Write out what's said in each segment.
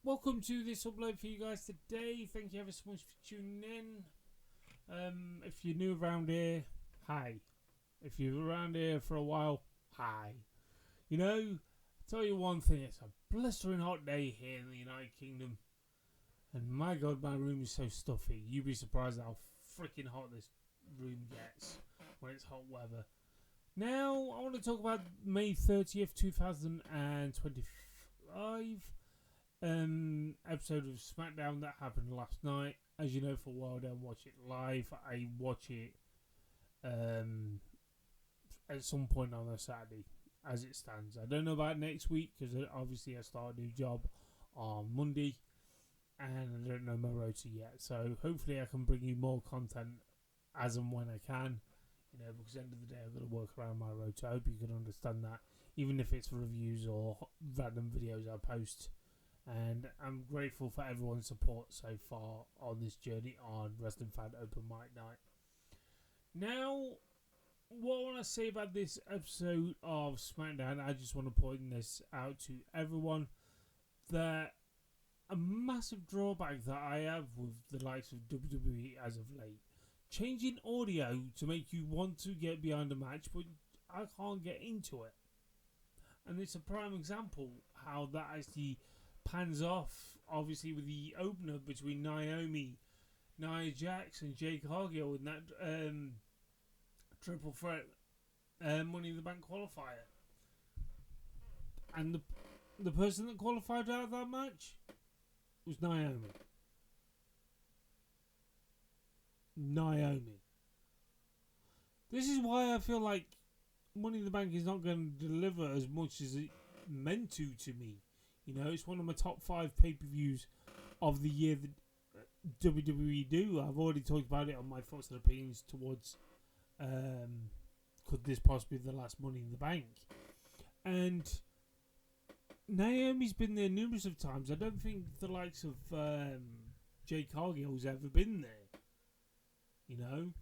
Welcome to this upload for you guys today. Thank you ever so much for tuning in. If you're new around here, hi. If you're around here for a while, hi. You know, I'll tell you one thing, it's a blistering hot day here in the United Kingdom. And my god, my room is so stuffy. You'd be surprised how freaking hot this room gets when it's hot weather. Now, I want to talk about May 30th, 2025. Episode of SmackDown that happened last night. As you know, for a while, I don't watch it live. I watch it at some point on a Saturday, as it stands. I don't know about next week because obviously I start a new job on Monday, and I don't know my rota yet. So hopefully, I can bring you more content as and when I can. You know, because at the end of the day, I've got to work around my rota. I hope you can understand that, even if it's reviews or random videos I post. And I'm grateful for everyone's support so far on this journey on Wrestling Fan Open Mic Night. Now, what I want to say about this episode of SmackDown, I just want to point this out to everyone, that a massive drawback that I have with the likes of WWE as of late, changing audio to make you want to get behind a match, but I can't get into it. And it's a prime example how that actually pans off, obviously, with the opener between Naomi, Nia Jax, and Jade Cargill in that triple threat Money in the Bank qualifier. And the person that qualified out of that match was Naomi. This is why I feel like Money in the Bank is not going to deliver as much as it meant to me. You know, it's one of my top 5 pay-per-views of the year that WWE do. I've already talked about it on my thoughts and opinions towards could this possibly be the last Money in the Bank. And Naomi's been there numerous of times. I don't think the likes of Jade Cargill's ever been there. You know?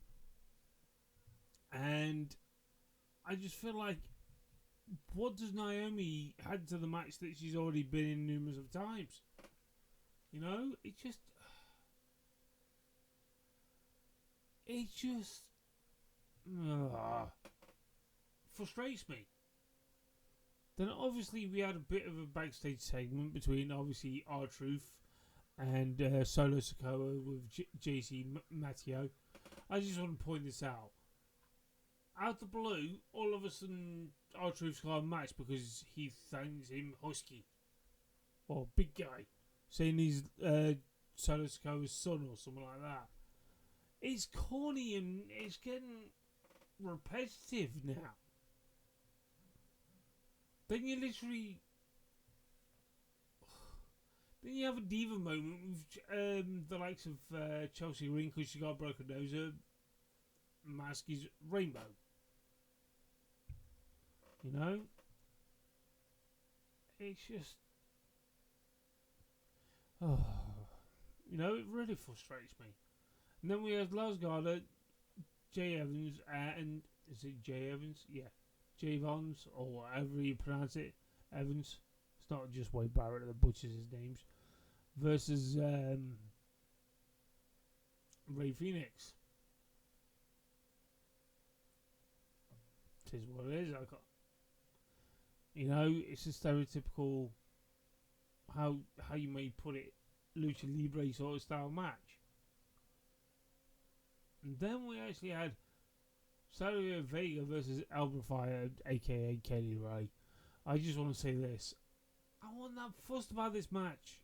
And I just feel like, what does Naomi add to the match that she's already been in numerous of times? You know, it just frustrates me. Then obviously we had a bit of a backstage segment between obviously R-Truth and Solo Sikoa with JC Matteo. I just want to point this out. Out the blue, all of a sudden, R-Truth's got a match because he thanks him Husky. Or big guy. Saying he's Solo Sikoa's son or something like that. It's corny and it's getting repetitive now. Then you have a diva moment with the likes of Chelsea Green because she got a broken nose. Her mask is rainbow. You know? It's just... you know, it really frustrates me. And then we have Lasgarda, Jay Evans, and... Is it Jay Evans? Yeah. Jay Evans, or however you pronounce it. Evans. It's not just Wade Barrett that butchers his names. Versus Ray Phoenix. It is what it is. You know, it's a stereotypical, how you may put it, Lucha Libre sort of style match. And then we actually had Savio Vega versus Alba Fire, aka Kelly Ray. I just want to say this. I wasn't that fussed about this match.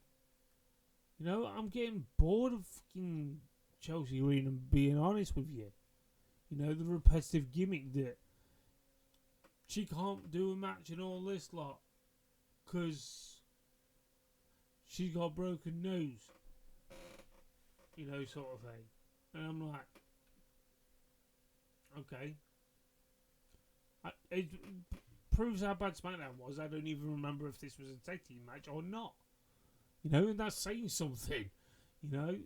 You know, I'm getting bored of fucking Chelsea Green, and being honest with you. You know, the repetitive gimmick that she can't do a match and all this lot because she's got a broken nose. You know, sort of thing. And I'm like, okay. It proves how bad SmackDown was. I don't even remember if this was a tag team match or not. You know, and that's saying something. You know,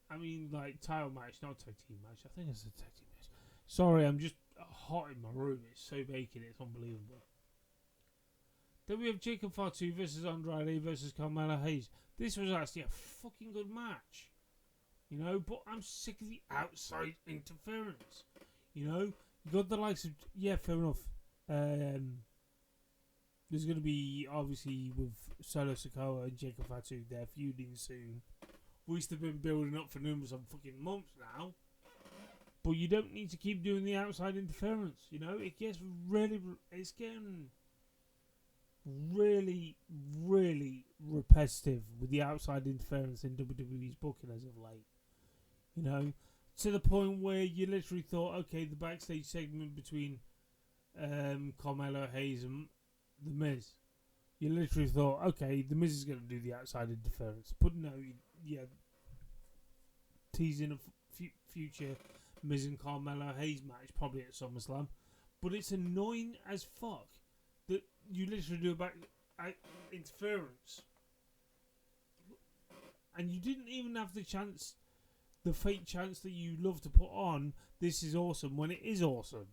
I mean, like, title match, not tag team match. I think it's a tag team match. Sorry, I'm just hot in my room. It's so baking, it's unbelievable. Then we have Jacob Fatu versus Andrade versus Carmelo Hayes. This was actually a fucking good match. You know, but I'm sick of the outside interference. You know, you got the likes of, yeah, fair enough. There's going to be, obviously, with Solo Sikoa and Jacob Fatu, they're feuding soon. We've been building up for numbers of fucking months now. But you don't need to keep doing the outside interference. You know, it's getting really, really repetitive with the outside interference in WWE's booking as of late. You know, to the point where you literally thought, okay, the backstage segment between Carmelo Hayes and The Miz, you literally thought, okay, The Miz is going to do the outside interference. But no, yeah, teasing a future Miz and Carmelo Hayes match, probably at SummerSlam. But it's annoying as fuck that you literally do a back interference. And you didn't even have the fake chance that you love to put on, this is awesome, when it is awesome.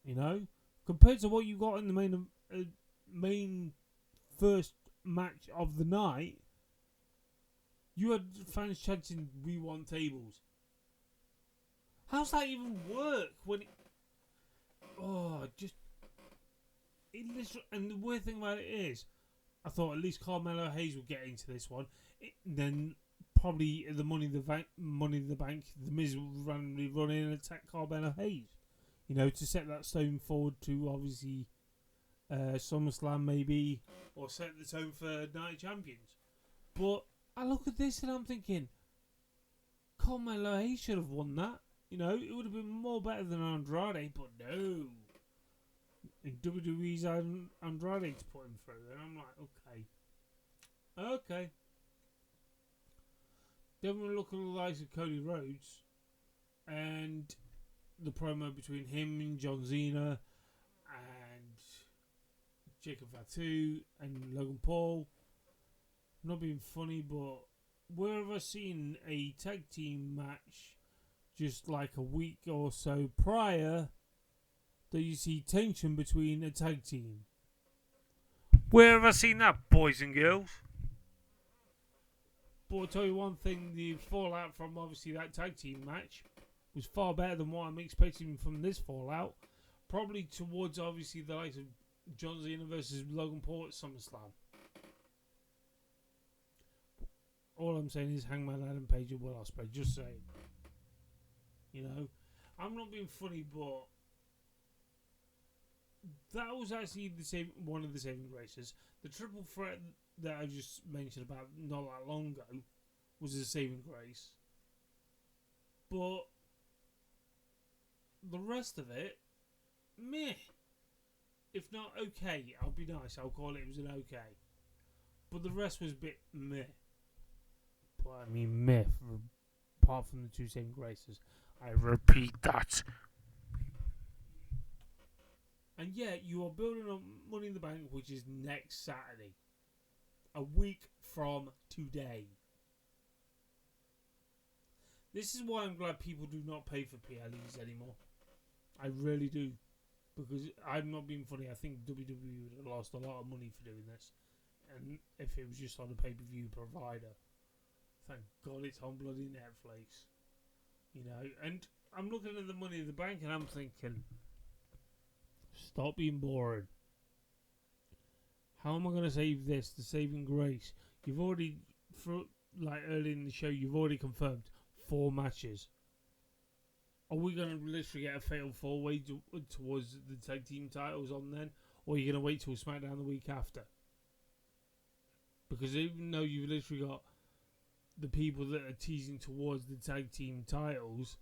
You know? Compared to what you got in the main first match of the night, you had fans chanting, "We want tables." How's that even work when it... Oh, just... It literally... And the weird thing about it is, I thought at least Carmelo Hayes would get into this one. Then probably the Money in the Bank, The Miz would randomly run in and attack Carmelo Hayes. You know, to set that stone forward to, obviously, SummerSlam maybe, or set the tone for Night of Champions. But I look at this and I'm thinking, Carmelo Hayes should have won that. You know, it would have been more better than Andrade, but no. In WWE's Andrade to put him through, and I'm like, okay. Then we're looking at the likes of Cody Rhodes, and the promo between him and John Cena, and Jacob Fatu, and Logan Paul. I'm not being funny, but where have I seen a tag team match just like a week or so prior that you see tension between a tag team? Where have I seen that, boys and girls? But I'll tell you one thing, the fallout from obviously that tag team match was far better than what I'm expecting from this fallout. Probably towards obviously the likes of John Cena versus Logan Paul at SummerSlam. All I'm saying is Hangman Adam Page and Will Ospreay, just saying. You know, I'm not being funny, but that was actually one of the saving graces. The triple threat that I just mentioned about not that long ago was a saving grace. But the rest of it, meh. If not okay, I'll be nice, I'll call it was an okay. But the rest was a bit meh. But I mean meh, apart from the two saving graces. I repeat that. And yeah, you are building on Money in the Bank, which is next Saturday. A week from today. This is why I'm glad people do not pay for PLEs anymore. I really do. Because I'm not being funny, I think WWE would have lost a lot of money for doing this. And if it was just on a pay-per-view provider. Thank God it's on bloody Netflix. You know, and I'm looking at the Money in the Bank and I'm thinking, stop being boring. How am I going to save this? The saving grace. You've already, early in the show, you've already confirmed 4 matches. Are we going to literally get a fatal 4-way towards the tag team titles on then? Or are you going to wait till SmackDown the week after? Because even though you've literally got the people that are teasing towards the tag team titles,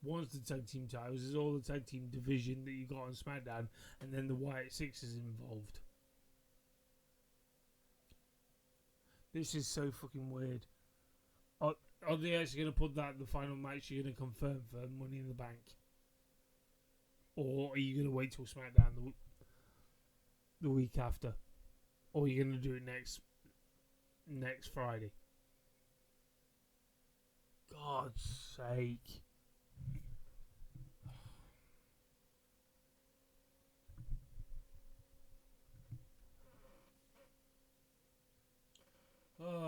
once the tag team titles is all the tag team division that you got on SmackDown, and then the Wyatt Six is involved. This is so fucking weird. Are they actually going to put that in the final match you're going to confirm for Money in the Bank? Or are you going to wait till SmackDown the week after? Or are you going to do it next Friday? God's sake.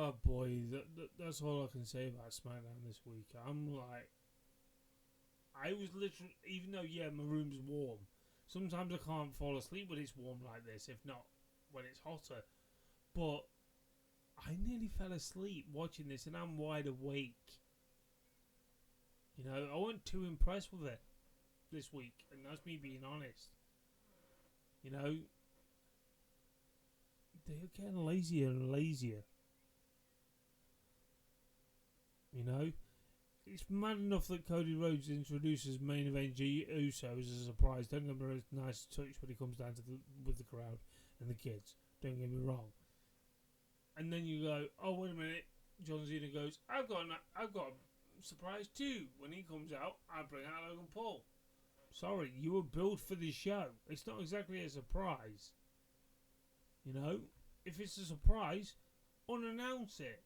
Oh boy, that's all I can say about SmackDown this week. I'm like, I was literally, even though my room's warm, sometimes I can't fall asleep when it's warm like this. If not, when it's hotter. But I nearly fell asleep watching this, and I'm wide awake. You know, I wasn't too impressed with it this week, and that's me being honest. You know, they're getting lazier and lazier. You know, it's mad enough that Cody Rhodes introduces main event Usos as a surprise. Don't get me wrong, it's a nice touch when he comes down to with the crowd and the kids. Don't get me wrong. And then you go, oh wait a minute. John Cena goes, I've got a surprise too. When he comes out, I bring out Logan Paul. Sorry, you were built for this show. It's not exactly a surprise. You know, if it's a surprise, unannounce it.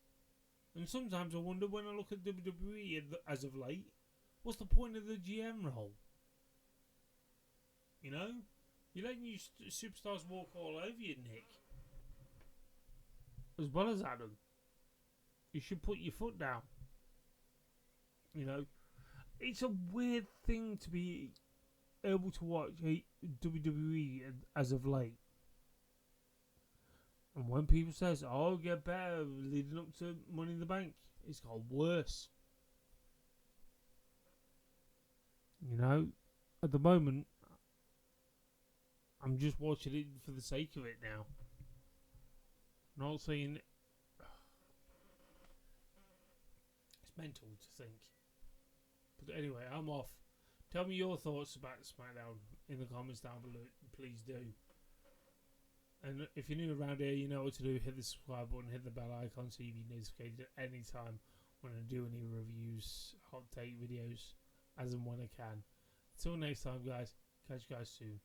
And sometimes I wonder when I look at WWE as of late, what's the point of the GM role? You know? You're letting you superstars walk all over you, Nick. As well as Adam. You should put your foot down. You know? It's a weird thing to be able to watch WWE as of late. And when people says, oh, get better leading up to Money in the Bank, it's got worse. You know, at the moment, I'm just watching it for the sake of it now. Not saying it's mental to think. But anyway, I'm off. Tell me your thoughts about SmackDown in the comments down below. Please do. And if you're new around here, you know what to do. Hit the subscribe button, hit the bell icon so you be notified at any time when I do any reviews, hot take videos, as and when I can. Until next time, guys. Catch you guys soon.